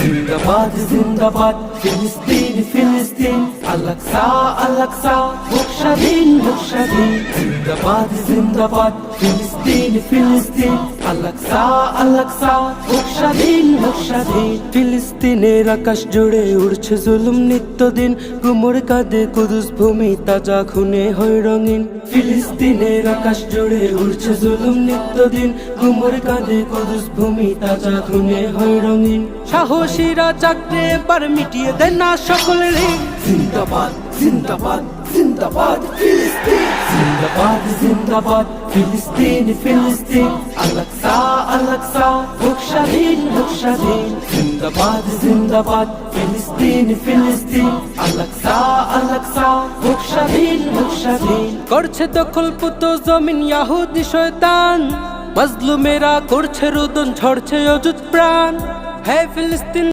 জিন্দাবাদ জিন্দাবাদ ফিলিস্তিন ফিলিস্তিন আল-আকসা আল-আকসা হোক স্বাধীন হোক স্বাধীন জিন্দাবাদ জিন্দাবাদ ফিলিস্তিন ফিলিস্তিন আল-আকসা আল-আকসা হোক স্বাধীন হোক স্বাধীন ফিলিস্তিনের আকাশ জুড়ে উড়ছে জুলুম নিত্যদিন গুমর কাঁদে কুদুস ভূমি তাজা খুনে হয় রঙিন ফিলিস্তিনের আকাশ জুড়ে উড়ছে জুলুম নিত্যদিন গুমর কাঁদে কুদুস ভূমি তাজা খুনে হয় রঙিন সাহসীরা জাগতে এবার মিটিয়ে দেন না সকল ঋণ জিন্দাবাদ জিন্দাবাদ জিন্দাবাদ ফিলিস্তিন জিন্দাবাদ জিন্দাবাদ ফিলিস্তিন ফিলিস্তিন আল-আকসা আল-আকসা হোক স্বাধীন হোক স্বাধীন জিন্দাবাদ জিন্দাবাদ ফিলিস্তিন ফিলিস্তিন আল-আকসা আল-আকসা হোক স্বাধীন হোক স্বাধীন করছে দখলপুত জমিন ইহুদি শয়তান মাজলুমেরা করছে রোদন ঝরছে অযুত প্রাণ হে ফিলিস্তিন